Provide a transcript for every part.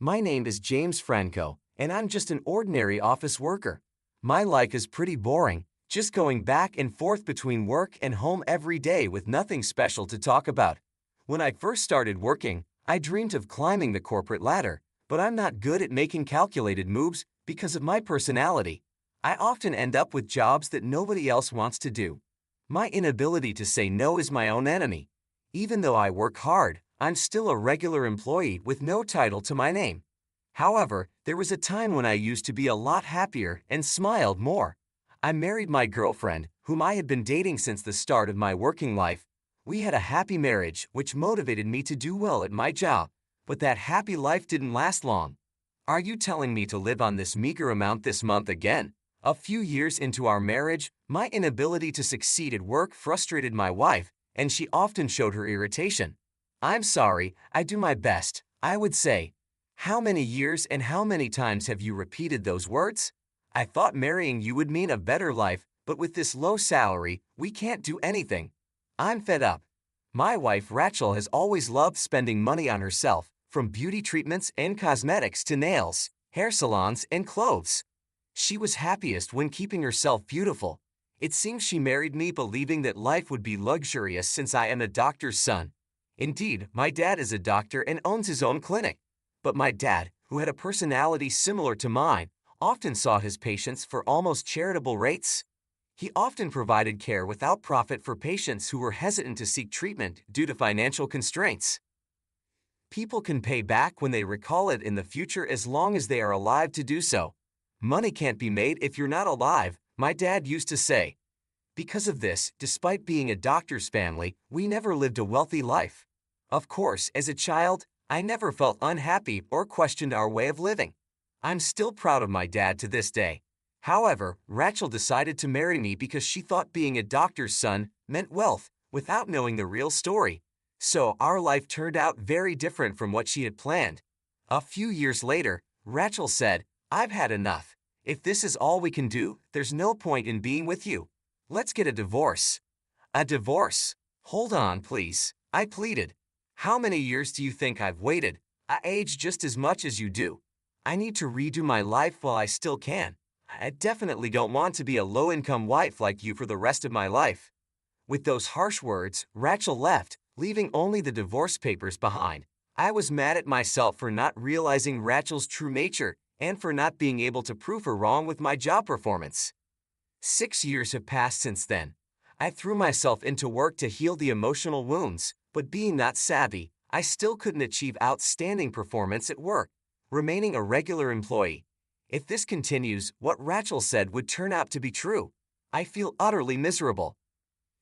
My name is James Franco, and I'm just an ordinary office worker. My life is pretty boring, just going back and forth between work and home every day with nothing special to talk about. When I first started working, I dreamed of climbing the corporate ladder, but I'm not good at making calculated moves because of my personality. I often end up with jobs that nobody else wants to do. My inability to say no is my own enemy. Even though I work hard, I'm still a regular employee with no title to my name. However, there was a time when I used to be a lot happier and smiled more. I married my girlfriend, whom I had been dating since the start of my working life. We had a happy marriage, which motivated me to do well at my job. But that happy life didn't last long. Are you telling me to live on this meager amount this month again? A few years into our marriage, my inability to succeed at work frustrated my wife, and she often showed her irritation. I'm sorry, I do my best, I would say. How many years and how many times have you repeated those words? I thought marrying you would mean a better life, but with this low salary, we can't do anything. I'm fed up. My wife Rachel has always loved spending money on herself, from beauty treatments and cosmetics to nails, hair salons, and clothes. She was happiest when keeping herself beautiful. It seems she married me believing that life would be luxurious since I am a doctor's son. Indeed, my dad is a doctor and owns his own clinic. But my dad, who had a personality similar to mine, often saw his patients for almost charitable rates. He often provided care without profit for patients who were hesitant to seek treatment due to financial constraints. People can pay back when they recall it in the future as long as they are alive to do so. Money can't be made if you're not alive, my dad used to say. Because of this, despite being a doctor's family, we never lived a wealthy life. Of course, as a child, I never felt unhappy or questioned our way of living. I'm still proud of my dad to this day. However, Rachel decided to marry me because she thought being a doctor's son meant wealth, without knowing the real story. So our life turned out very different from what she had planned. A few years later, Rachel said, "I've had enough. If this is all we can do, there's no point in being with you. Let's get a divorce." A divorce? Hold on, please, I pleaded. How many years do you think I've waited? I age just as much as you do. I need to redo my life while I still can. I definitely don't want to be a low-income wife like you for the rest of my life. With those harsh words, Rachel left, leaving only the divorce papers behind. I was mad at myself for not realizing Rachel's true nature and for not being able to prove her wrong with my job performance. 6 years have passed since then. I threw myself into work to heal the emotional wounds, but being not savvy, I still couldn't achieve outstanding performance at work, remaining a regular employee. If this continues, what Rachel said would turn out to be true. I feel utterly miserable.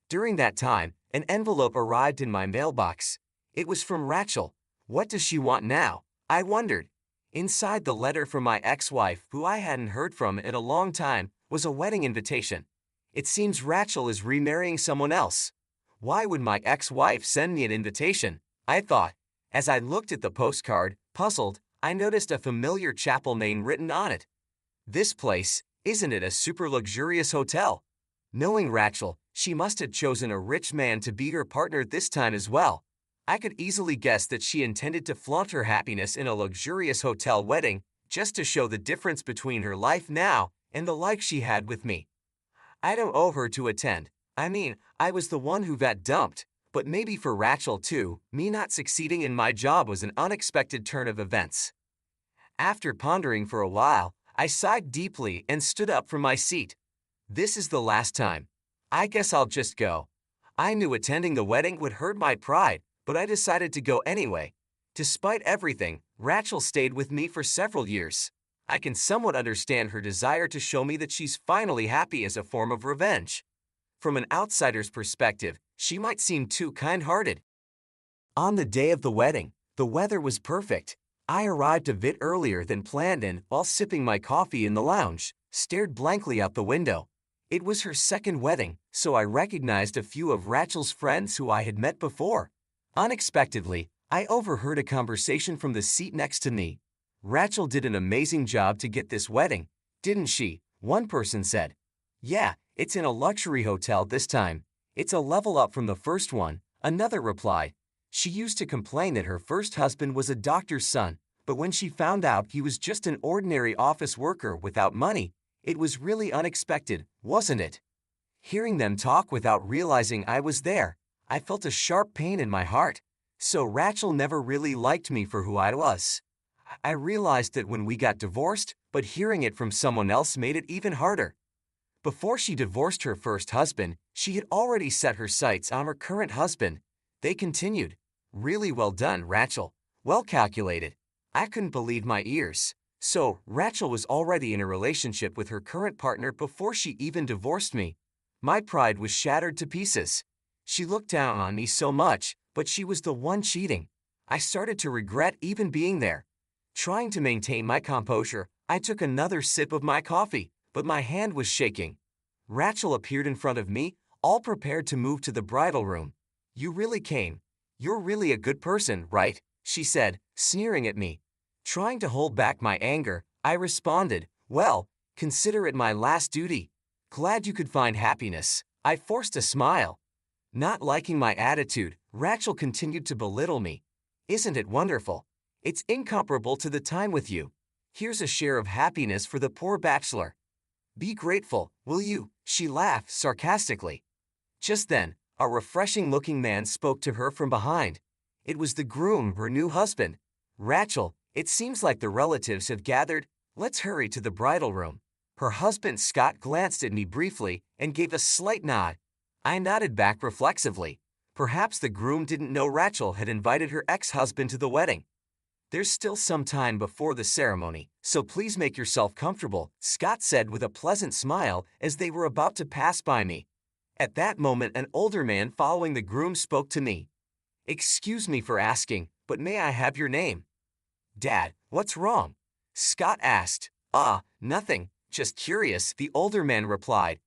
During that time, an envelope arrived in my mailbox. It was from Rachel. What does she want now? I wondered. Inside the letter from my ex-wife, who I hadn't heard from in a long time, was a wedding invitation. It seems Rachel is remarrying someone else. Why would my ex-wife send me an invitation? I thought. As I looked at the postcard, puzzled, I noticed a familiar chapel name written on it. This place, isn't it a super luxurious hotel? Knowing Rachel, she must have chosen a rich man to be her partner this time as well. I could easily guess that she intended to flaunt her happiness in a luxurious hotel wedding, just to show the difference between her life now and the life she had with me. I don't owe her to attend. I mean, I was the one who got dumped, but maybe for Rachel too, me not succeeding in my job was an unexpected turn of events. After pondering for a while, I sighed deeply and stood up from my seat. This is the last time. I guess I'll just go. I knew attending the wedding would hurt my pride, but I decided to go anyway. Despite everything, Rachel stayed with me for several years. I can somewhat understand her desire to show me that she's finally happy as a form of revenge. From an outsider's perspective, she might seem too kind-hearted. On the day of the wedding, the weather was perfect. I arrived a bit earlier than planned and, while sipping my coffee in the lounge, stared blankly out the window. It was her second wedding, so I recognized a few of Rachel's friends who I had met before. Unexpectedly, I overheard a conversation from the seat next to me. Rachel did an amazing job to get this wedding, didn't she? One person said. Yeah, it's in a luxury hotel this time. It's a level up from the first one, another replied. She used to complain that her first husband was a doctor's son, But when she found out he was just an ordinary office worker without money, it was really unexpected, wasn't it? Hearing them talk without realizing I was there, I felt a sharp pain in my heart. So Rachel never really liked me for who I was. I realized it when we got divorced, but hearing it from someone else made it even harder. Before she divorced her first husband, she had already set her sights on her current husband. They continued. Really well done, Rachel. Well calculated. I couldn't believe my ears. So, Rachel was already in a relationship with her current partner before she even divorced me. My pride was shattered to pieces. She looked down on me so much, but she was the one cheating. I started to regret even being there. Trying to maintain my composure, I took another sip of my coffee, but my hand was shaking. Rachel appeared in front of me, all prepared to move to the bridal room. You really came. You're really a good person, right? She said, sneering at me. Trying to hold back my anger, I responded, well, consider it my last duty. Glad you could find happiness. I forced a smile. Not liking my attitude, Rachel continued to belittle me. Isn't it wonderful? It's incomparable to the time with you. Here's a share of happiness for the poor bachelor. Be grateful, will you? She laughed sarcastically. Just then, a refreshing-looking man spoke to her from behind. It was the groom, her new husband. Rachel, it seems like the relatives have gathered. Let's hurry to the bridal room. Her husband Scott glanced at me briefly and gave a slight nod. I nodded back reflexively. Perhaps the groom didn't know Rachel had invited her ex-husband to the wedding. There's still some time before the ceremony, so please make yourself comfortable, Scott said with a pleasant smile as they were about to pass by me. At that moment, an older man following the groom spoke to me. Excuse me for asking, but may I have your name? Dad, what's wrong? Scott asked. Nothing, just curious, the older man replied.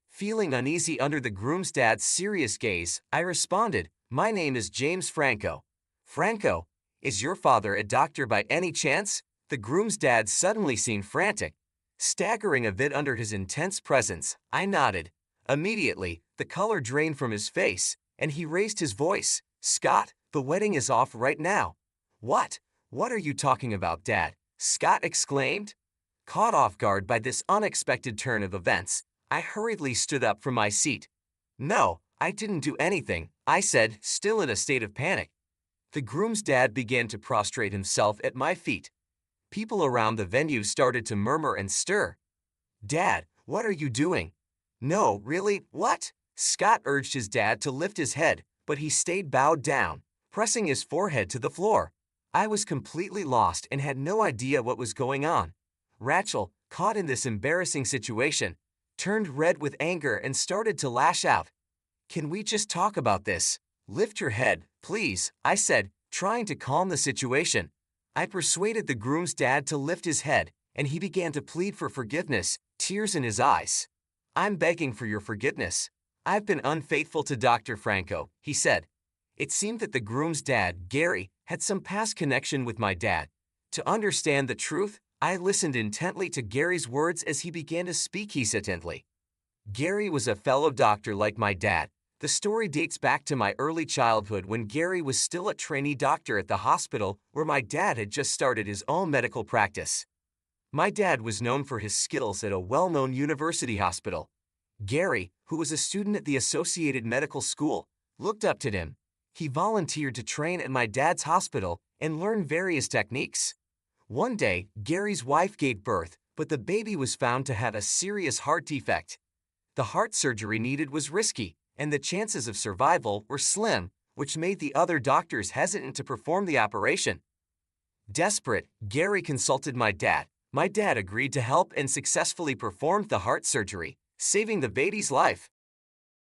Feeling uneasy under the groom's dad's serious gaze, I responded, my name is James Franco. Franco? Is your father a doctor by any chance? The groom's dad suddenly seemed frantic. Staggering a bit under his intense presence, I nodded. Immediately, the color drained from his face, and he raised his voice. Scott, the wedding is off right now. What? What are you talking about, Dad? Scott exclaimed. Caught off guard by this unexpected turn of events, I hurriedly stood up from my seat. No, I didn't do anything, I said, still in a state of panic. The groom's dad began to prostrate himself at my feet. People around the venue started to murmur and stir. Dad, what are you doing? No, really, what? Scott urged his dad to lift his head, but he stayed bowed down, pressing his forehead to the floor. I was completely lost and had no idea what was going on. Rachel, caught in this embarrassing situation, turned red with anger and started to lash out. Can we just talk about this? Lift your head, please, I said, trying to calm the situation. I persuaded the groom's dad to lift his head, and he began to plead for forgiveness, tears in his eyes. I'm begging for your forgiveness. I've been unfaithful to Dr. Franco, he said. It seemed that the groom's dad, Gary, had some past connection with my dad. To understand the truth, I listened intently to Gary's words as he began to speak hesitantly. Gary was a fellow doctor like my dad. The story dates back to my early childhood when Gary was still a trainee doctor at the hospital where my dad had just started his own medical practice. My dad was known for his skills at a well-known university hospital. Gary, who was a student at the Associated Medical School, looked up to him. He volunteered to train at my dad's hospital and learn various techniques. One day, Gary's wife gave birth, but the baby was found to have a serious heart defect. The heart surgery needed was risky, and the chances of survival were slim, which made the other doctors hesitant to perform the operation. Desperate, Gary consulted my dad. My dad agreed to help and successfully performed the heart surgery, saving the baby's life.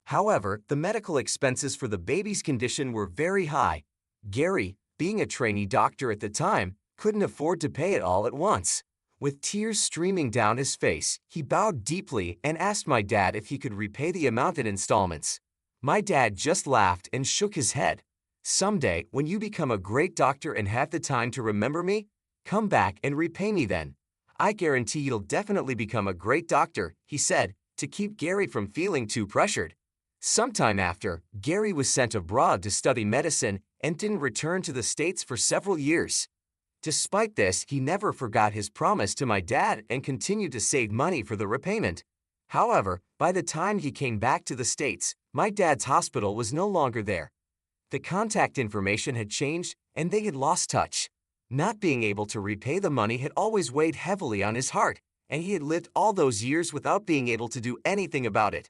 However, the medical expenses for the baby's condition were very high. Gary, being a trainee doctor at the time, couldn't afford to pay it all at once. With tears streaming down his face, he bowed deeply and asked my dad if he could repay the amount in installments. My dad just laughed and shook his head. Someday, when you become a great doctor and have the time to remember me, come back and repay me then. I guarantee you'll definitely become a great doctor, he said, to keep Gary from feeling too pressured. Sometime after, Gary was sent abroad to study medicine and didn't return to the States for several years. Despite this, he never forgot his promise to my dad and continued to save money for the repayment. However, by the time he came back to the States, my dad's hospital was no longer there. The contact information had changed and they had lost touch. Not being able to repay the money had always weighed heavily on his heart, and he had lived all those years without being able to do anything about it.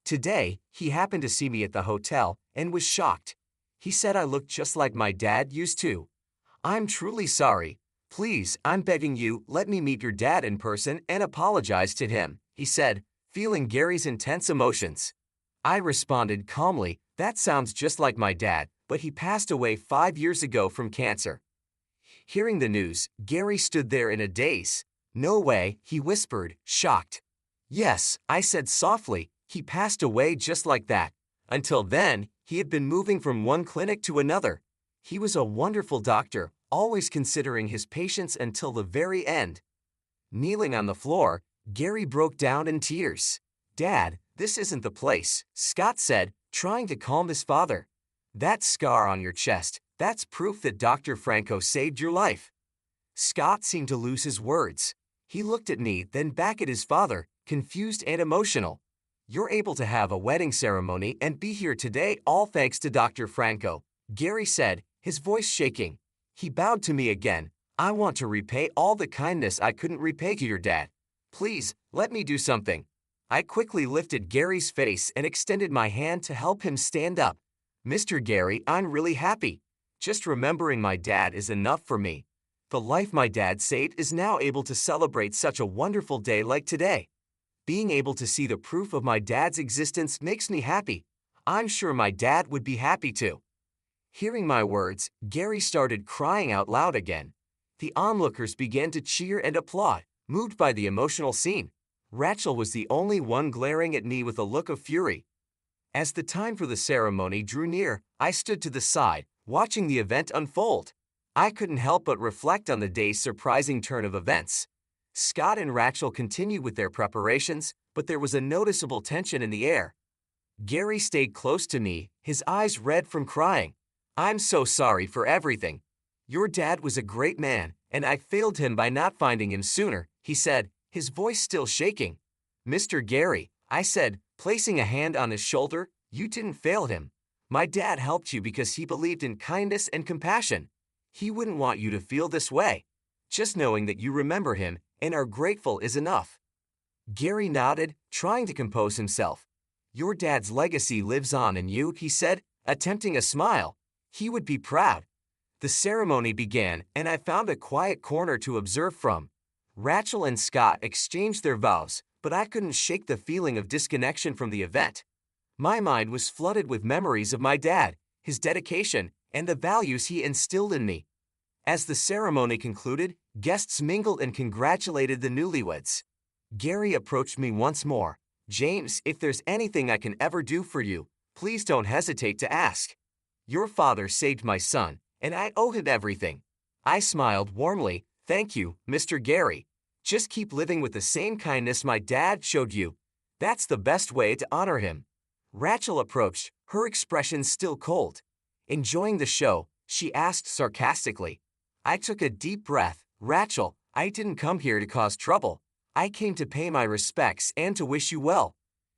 Today, he happened to see me at the hotel and was shocked. He said I looked just like my dad used to. "I'm truly sorry. Please, I'm begging you, let me meet your dad in person and apologize to him," he said, feeling Gary's intense emotions. I responded calmly, "That sounds just like my dad, but he passed away 5 years ago from cancer." Hearing the news, Gary stood there in a daze. "No way," he whispered, shocked. "Yes," I said softly, "he passed away just like that. Until then, he had been moving from one clinic to another. He was a wonderful doctor, always considering his patients until the very end." Kneeling on the floor, Gary broke down in tears. "Dad, this isn't the place," Scott said, trying to calm his father. "That scar on your chest, that's proof that Dr. Franco saved your life." Scott seemed to lose his words. He looked at me, then back at his father, confused and emotional. "You're able to have a wedding ceremony and be here today all thanks to Dr. Franco," Gary said, his voice shaking. He bowed to me again. "I want to repay all the kindness I couldn't repay to your dad. Please, let me do something." I quickly lifted Gary's face and extended my hand to help him stand up. "Mr. Gary, I'm really happy. Just remembering my dad is enough for me. The life my dad saved is now able to celebrate such a wonderful day like today. Being able to see the proof of my dad's existence makes me happy. I'm sure my dad would be happy too." Hearing my words, Gary started crying out loud again. The onlookers began to cheer and applaud, moved by the emotional scene. Rachel was the only one glaring at me with a look of fury. As the time for the ceremony drew near, I stood to the side, watching the event unfold. I couldn't help but reflect on the day's surprising turn of events. Scott and Rachel continued with their preparations, but there was a noticeable tension in the air. Gary stayed close to me, his eyes red from crying. "I'm so sorry for everything. Your dad was a great man, and I failed him by not finding him sooner," he said, his voice still shaking. "Mr. Gary," I said, placing a hand on his shoulder, "you didn't fail him. My dad helped you because he believed in kindness and compassion. He wouldn't want you to feel this way. Just knowing that you remember him and are grateful is enough." Gary nodded, trying to compose himself. "Your dad's legacy lives on in you," he said, attempting a smile. "He would be proud." The ceremony began, and I found a quiet corner to observe from. Rachel and Scott exchanged their vows, but I couldn't shake the feeling of disconnection from the event. My mind was flooded with memories of my dad, his dedication, and the values he instilled in me. As the ceremony concluded, guests mingled and congratulated the newlyweds. Gary approached me once more. "James, if there's anything I can ever do for you, please don't hesitate to ask. Your father saved my son, and I owe him everything." I smiled warmly. "Thank you, Mr. Gary. Just keep living with the same kindness my dad showed you. That's the best way to honor him." Rachel approached, her expression still cold. Enjoying the show, she asked sarcastically. I took a deep breath. "Rachel, I didn't come here to cause trouble. I came to pay my respects and to wish you well."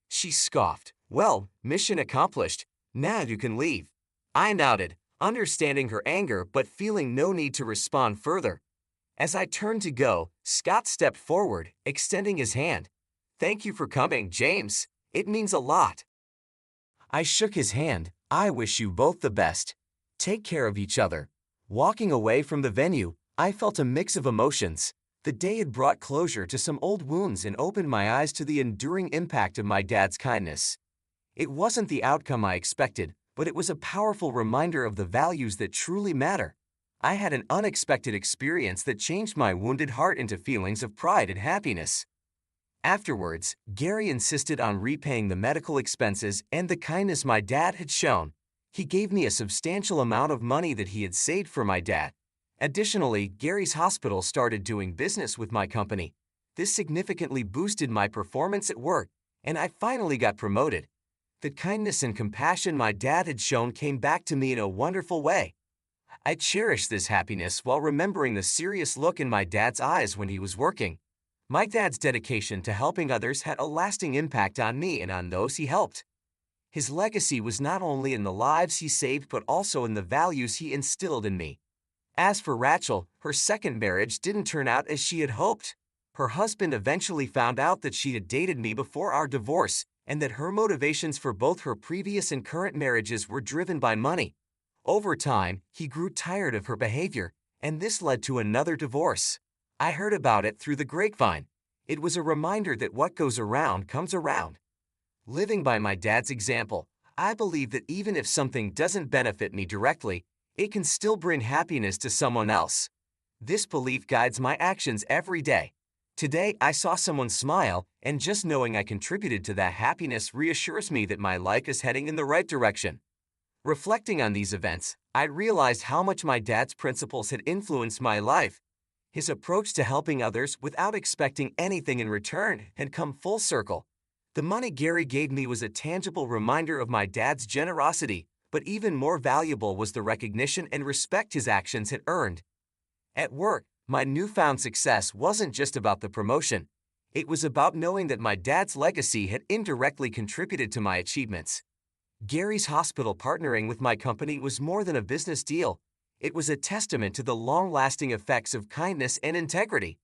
She scoffed. "Well, mission accomplished. Now you can leave." I nodded, understanding her anger but feeling no need to respond further. As I turned to go, Scott stepped forward, extending his hand. "Thank you for coming, James. It means a lot." I shook his hand. "I wish you both the best. Take care of each other." Walking away from the venue, I felt a mix of emotions. The day had brought closure to some old wounds and opened my eyes to the enduring impact of my dad's kindness. It wasn't the outcome I expected, but it was a powerful reminder of the values that truly matter. I had an unexpected experience that changed my wounded heart into feelings of pride and happiness. Afterwards, Gary insisted on repaying the medical expenses and the kindness my dad had shown. He gave me a substantial amount of money that he had saved for my dad. Additionally, Gary's hospital started doing business with my company. This significantly boosted my performance at work, and I finally got promoted. The kindness and compassion my dad had shown came back to me in a wonderful way. I cherish this happiness while remembering the serious look in my dad's eyes when he was working. My dad's dedication to helping others had a lasting impact on me and on those he helped. His legacy was not only in the lives he saved but also in the values he instilled in me. As for Rachel, her second marriage didn't turn out as she had hoped. Her husband eventually found out that she had dated me before our divorce and that her motivations for both her previous and current marriages were driven by money. Over time, he grew tired of her behavior, and this led to another divorce. I heard about it through the grapevine. It was a reminder that what goes around comes around. Living by my dad's example, I believe that even if something doesn't benefit me directly, it can still bring happiness to someone else. This belief guides my actions every day. Today, I saw someone smile, and just knowing I contributed to that happiness reassures me that my life is heading in the right direction. Reflecting on these events, I realized how much my dad's principles had influenced my life. His approach to helping others without expecting anything in return had come full circle. The money Gary gave me was a tangible reminder of my dad's generosity, but even more valuable was the recognition and respect his actions had earned. At work, my newfound success wasn't just about the promotion. It was about knowing that my dad's legacy had indirectly contributed to my achievements. Gary's hospital partnering with my company was more than a business deal. It was a testament to the long-lasting effects of kindness and integrity.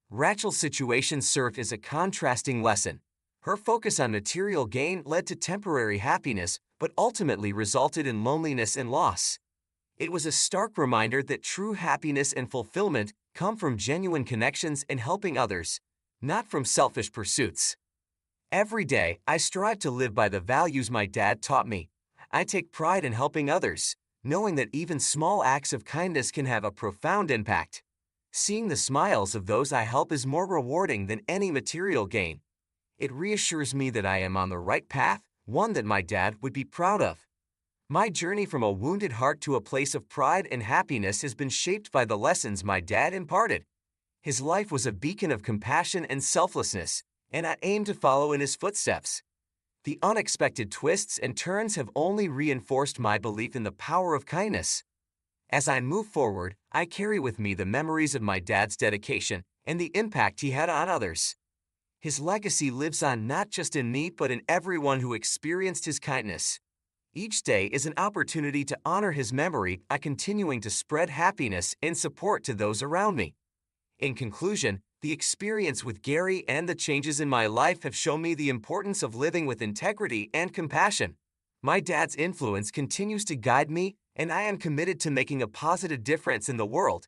Rachel's situation served as a contrasting lesson. Her focus on material gain led to temporary happiness, but ultimately resulted in loneliness and loss. It was a stark reminder that true happiness and fulfillment come from genuine connections and helping others, not from selfish pursuits. Every day, I strive to live by the values my dad taught me. I take pride in helping others, knowing that even small acts of kindness can have a profound impact. Seeing the smiles of those I help is more rewarding than any material gain. It reassures me that I am on the right path, one that my dad would be proud of. My journey from a wounded heart to a place of pride and happiness has been shaped by the lessons my dad imparted. His life was a beacon of compassion and selflessness, and I aim to follow in his footsteps. The unexpected twists and turns have only reinforced my belief in the power of kindness. As I move forward, I carry with me the memories of my dad's dedication and the impact he had on others. His legacy lives on not just in me but in everyone who experienced his kindness. Each day is an opportunity to honor his memory by continuing to spread happiness and support to those around me. In conclusion, the experience with Gary and the changes in my life have shown me the importance of living with integrity and compassion. My dad's influence continues to guide me, and I am committed to making a positive difference in the world,